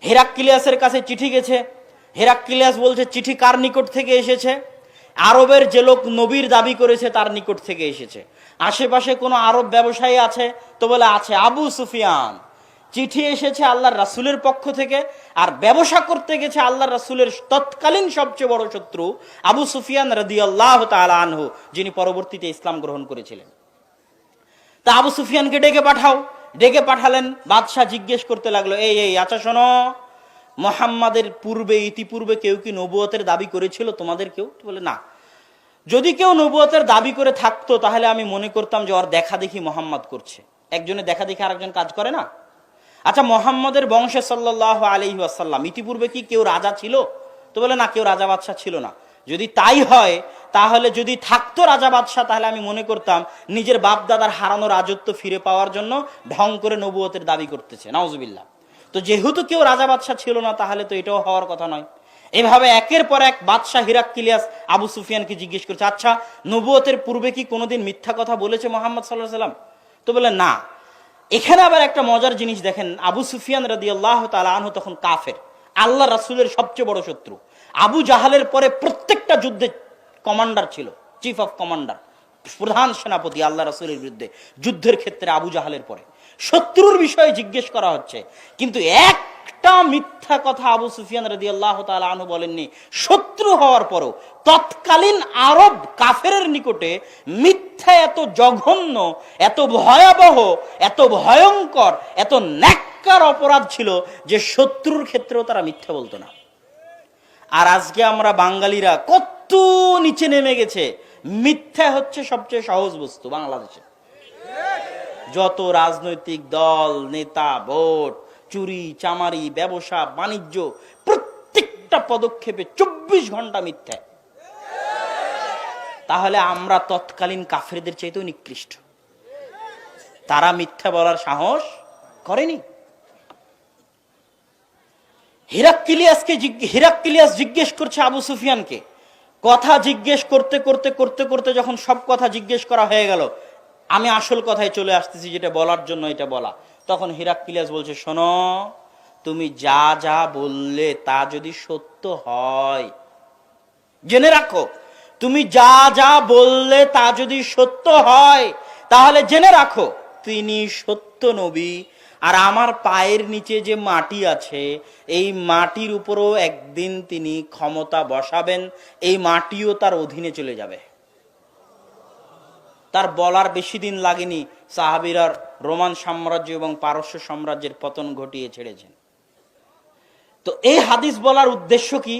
হেরাক্লিয়াসের কাছে চিঠি গেছে। হেরাক্লিয়াস বলছে চিঠি কার নিকট থেকে এসেছে? আরবের যে লোক নবীর দাবি করেছে তার নিকট থেকে এসেছে। আশেপাশে কোনো আরব ব্যবসায়ী আছে? তো বলে আছে, আবু সুফিয়ান। চিঠি এসেছে আল্লাহর রাসূলের পক্ষ থেকে, আর ব্যবসা করতে গেছে আল্লাহর রাসূলের তৎকালীন সবচেয়ে বড় শত্রু আবু সুফিয়ান রাদিয়াল্লাহু তাআলা আনহু, যিনি পরবর্তীতে ইসলাম গ্রহণ করেছিলেন। তা আবু সুফিয়ানকে ডেকে পাঠাও। ডেকে পাঠালেন। বাদশাহ জিজ্ঞেস করতে লাগলো, এই আচ্ছা শোনো, মুহাম্মাদের ইতিপূর্বে কেউ কি নবুয়তের দাবি করেছিল তোমাদের কেউ? বলে না। যদি কেউ নবুয়তের দাবি করে থাকতো তাহলে আমি মনে করতাম যে ওর দেখা দেখি মুহাম্মদ করছে। একজনে দেখা দেখি আরেকজন কাজ করে না? আচ্ছা, মুহাম্মাদের বংশে সাল্লাল্লাহু আলাইহি ওয়াসাল্লাম ইতিপূর্বে কি কেউ রাজা ছিল? তো বলে না, কেউ রাজা বাদশাহ ছিল না। যদি তাই হয়, তাহলে যদি থাকতো রাজা বাদশাহ, তাহলে আমি মনে করতাম নিজের বাপ দাদার হারানো রাজত্ব ফিরে পাওয়ার জন্য ঢং করে নবুয়তের দাবি করতেছে। নাউজুবিল্লাহ। তো যেহেতু কেউ রাজা বাদশাহ ছিল না, তাহলে তো এটাও হওয়ার কথা নয়। এভাবে একের পর এক বাদশাহ হিরাক্লিয়াস আবু সুফিয়ানকে জিজ্ঞেস করছে, আচ্ছা, নবুয়তের পূর্বে কি কোনোদিন মিথ্যা কথা বলেছে মুহাম্মদ সাল্লাল্লাহু আলাইহি ওয়াসাল্লাম? তো বলে না। এখানে আবার একটা মজার জিনিস দেখেন, আবু সুফিয়ান রাদিয়াল্লাহু তাআলা আনহু তখন কাফের, আল্লাহ রাসূলের সবচেয়ে বড় শত্রু। আবু জাহালের পরে প্রত্যেকটা যুদ্ধে কমান্ডার ছিল, চিফ অফ কমান্ডার, প্রধান সেনাপতি আল্লাহ রাসূলের বিরুদ্ধে যুদ্ধের ক্ষেত্রে আবু জাহালের পরে। শত্রুর বিষয়ে জিজ্ঞেস করা হচ্ছে, কিন্তু একটা মিথ্যা কথা আবু সুফিয়ান রাদিয়াল্লাহু তাআলা আনহু বলেননি। শত্রু হওয়ার পরও তৎকালীন আরব কাফেরের নিকটে মিথ্যা এত জঘন্য, এত ভয়াবহ, এত ভয়ঙ্কর, এত ন্যাক্কার অপরাধ ছিল যে শত্রুর ক্ষেত্রেও তারা মিথ্যা বলতো না। আর আজকে আমরা বাঙালিরা কত নিচে নেমে গেছে। মিথ্যা হচ্ছে সবচেয়ে সহজ বস্তু বাংলাদেশে। যত রাজনৈতিক দল, নেতা, ভোট, চুরি চামারি, ব্যবসা বাণিজ্য, প্রত্যেকটা পদক্ষেপে 24 ঘন্টা মিথ্যা। তাহলে আমরা তৎকালীন কাফেরদের চাইতেও নিকৃষ্ট। তারা মিথ্যা বলার সাহস করেনি। হিরাক্লিয়াস জিজ্ঞেস করছে আবু সুফিয়ানকে। কথা জিজ্ঞেস করতে করতে করতে করতে যখন সব কথা জিজ্ঞেস করা হয়ে গেল, আমি আসল কথায় চলে আসতেছি, যেটা বলার জন্য এটা বলা। তখন হিরাক্লিয়াস বলছে, শোনো, তুমি যা যা বললে তা যদি সত্য হয়, জেনে রাখো, তুমি যা যা বললে তা যদি সত্য হয়, তাহলে জেনে রাখো তিনি সত্য নবী। আর আমার পায়ের নিচে যে মাটি আছে, এই মাটির উপরও একদিন তিনি ক্ষমতা বসাবেন, এই মাটিও তার অধীনে চলে যাবে। তার বলার বেশি দিন লাগেনি, সাহাবীরা রোমান সাম্রাজ্য এবং পারস্য সাম্রাজ্যের পতন ঘটিয়ে ছেড়েছেন। তো এই হাদিস বলার উদ্দেশ্য কি?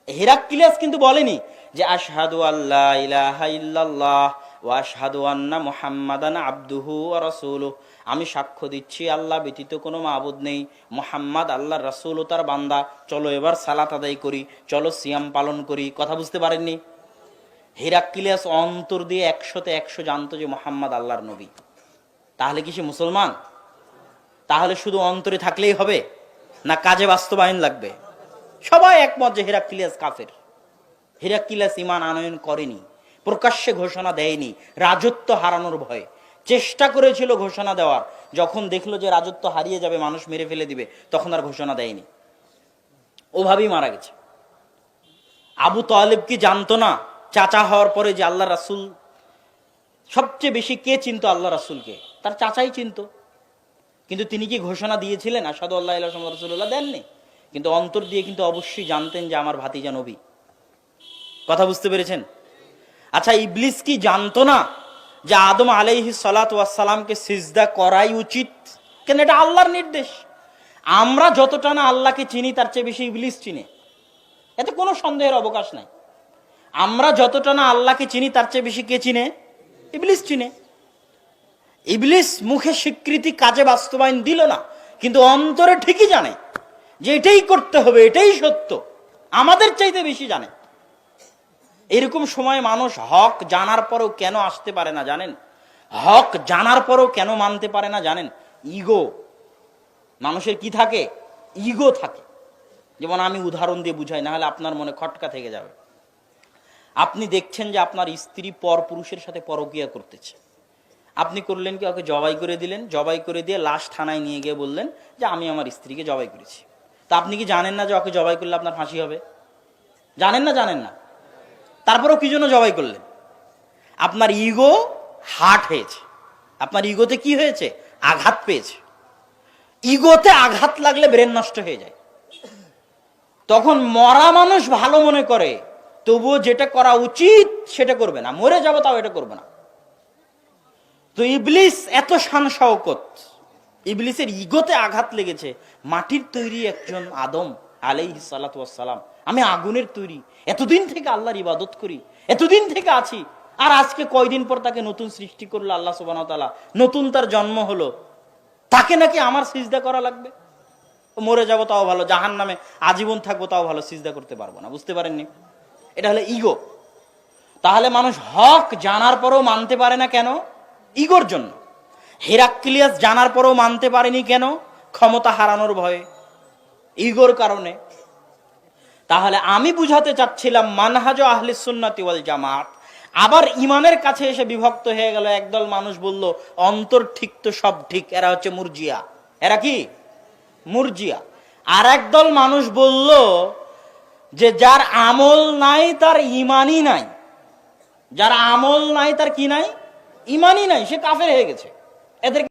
হিরাক্লিয়াস কিন্তু বলেনি যে আশহাদু আল্লা ইলাহা ইল্লাল্লাহ ওয়া আশহাদু আন্না মুহাম্মাদান আবদুহু ওয়া রাসূলুহু, আমি সাক্ষ্য দিচ্ছি আল্লাহ ব্যতীত কোনো মাবুদ নেই, মুহাম্মদ আল্লাহর রাসূল ও তার বান্দা। চলো এবার সালাত আদায় করি, চলো সিয়াম পালন করি। কথা বুঝতে পারেননি? হিরাক্লিয়াস অন্তর দিয়ে 100তে 100 জানতো যে মুহাম্মদ আল্লাহর নবী। তাহলে কি সে মুসলমান? তাহলে শুধু অন্তরে থাকলেই হবে, না কাজে বাস্তবায়ন লাগবে? সবাই একমত যে হিরাক্লিয়াস কাফের। হিরাক্লিয়াস ঈমান আনয়ন করেনি, প্রকাশ্যে ঘোষণা দেয়নি, রাজত্ব হারানোর ভয়ে চেষ্টা করেছিল ঘোষণা দেওয়ার। যখন দেখলো যে রাজত্ব হারিয়ে যাবে, মানুষ মেরে ফেলে দিবে, তখন আর ঘোষণা দেয়নি। ওভাবেই মারা গেছে। আবু তালেব কি জানতো না চাচা হওয়ার পরে যে আল্লাহ রাসূল সবচেয়ে বেশি কে চিনতো আল্লাহ রাসূলকে? তার চাচাই চিনতো। কিন্তু তিনি কি ঘোষণা দিয়েছিলেন আশহাদু আল্লা ইলাহা ইল্লাল্লাহ মুহাম্মাদুর রাসূলুল্লাহ? দেননি। কিন্তু অন্তর দিয়ে কিন্তু অবশ্যই জানতেন যে আমার ভাতিজা নবী। কথা বুঝতে পেরেছেন? আচ্ছা, ইবলিস কি জানতো না যে আদম আলাইহিস সালাতু ওয়াস সালামকে সিজদা করাই উচিত? কেন এটা আল্লাহর নির্দেশ। আমরা যতটা না আল্লাহকে চিনি, তার চেয়ে বেশি ইবলিস চিনে, এতে কোনো সন্দেহের অবকাশ নাই। আমরা যতটা না আল্লাহকে চিনি, তার চেয়ে বেশি কে চিনে? ইবলিস চিনে। ইবলিস মুখে স্বীকৃতি, কাজে বাস্তবায়ন দিল না, কিন্তু অন্তরে ঠিকই জানে যে এটাই করতে হবে, এটাই সত্য। আমাদের চাইতে বেশি জানে। এরকম সময় মানুষ হক জানার পরেও কেন আসতে পারে না জানেন? হক জানার পরেও কেন মানতে পারে না জানেন? ইগো। মানুষের কি থাকে? ইগো থাকে। যেমন আমি উদাহরণ দিয়ে বুঝাই, না হলে আপনার মনে খটকা থেকে যাবে। আপনি দেখছেন যে আপনার স্ত্রী পর পুরুষের সাথে পরকীয়া করতেছে, আপনি করলেন কি, ওকে জবাই করে দিলেন, জবাই করে দিয়ে লাশ থানায় নিয়ে গিয়ে বললেন যে আমি আমার স্ত্রীকে জবাই করেছি। তা আপনি কি জানেন না যে ওকে জবাই করলে আপনার ফাঁসি হবে? জানেন না? জানেন না? তারপরেও কি জন্য জবাই করলেন? আপনার ইগো হার্ট হয়েছে, আপনার ইগোতে কি হয়েছে? আঘাত পেয়েছে। ইগোতে আঘাত লাগলে ব্রেন নষ্ট হয়ে যায়, তখন মরা মানুষ ভালো মনে করে, তবুও যেটা করা উচিত সেটা করবে না, মরে যাবো তাও এটা করবে না। তো ইবলিস এত শান শওকত, ইবলিসের ইগোতে আঘাত লেগেছে। মাটির তৈরি একজন আদম আলাইহিস সালাতু ওয়াস সালাম, আমি আগুনের তৈরি, এতদিন থেকে আল্লাহর ইবাদত করি, এতদিন থেকে আছি, আর আজকে কয়দিন পর তাকে নতুন সৃষ্টি করলো আল্লাহ সুবহানাহু ওয়া তাআলা, নতুন তার জন্ম হলো, তাকে নাকি আমার সিজদা করা লাগবে? মরে যাবো তাও ভালো, জাহান্নামে আজীবন থাকবো তাও ভালো, সিজদা করতে পারবো না। বুঝতে পারেননি? এটা হলো ইগো। তাহলে মানুষ হক জানার পরেও মানতে পারে না কেন? ইগোর জন্য। হেরাক্লিয়াস জানার পরেও মানতে পারেনি কেন? ক্ষমতা হারানোর ভয়ে, ইগোর কারণে। তাহলে আমি বুঝাতে চাচ্ছিলাম মানহাজ আহলিস সুন্নাতি ওয়াল জামাত আবার ইমানের কাছে এসে বিভক্ত হয়ে গেল। একদল মানুষ বলল অন্তর ঠিক তো সব ঠিক, এরা হচ্ছে মুরজিয়া। এরা কি? মুরজিয়া। আর একদল মানুষ বলল যে যার আমল নাই তার ইমানই নাই, যার আমল নাই তার কি নাই? ইমানই নাই, সে কাফের হয়ে গেছে। এদের